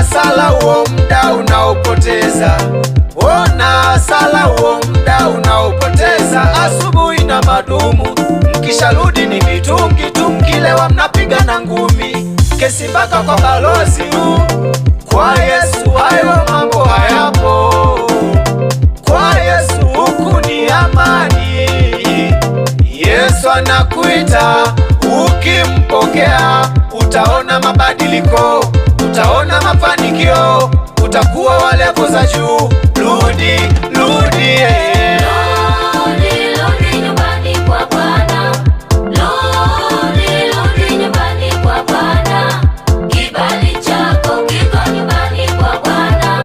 hasara huo muda unaopoteza, ona hasara huo muda unaopoteza. Asubuhi na madumu, mkisharudi ni mitungi tu, mkilewa mnapigana ngumi, kesi mpaka kwa balozi. Kwa Yesu hayo mambo hayapo, kwa Yesu huku ni amani. Yesu anakuita, ukimpokea utaona mabadiliko, utaona mafanikio, utakuwa wa levo za juu. Rudi, rudi,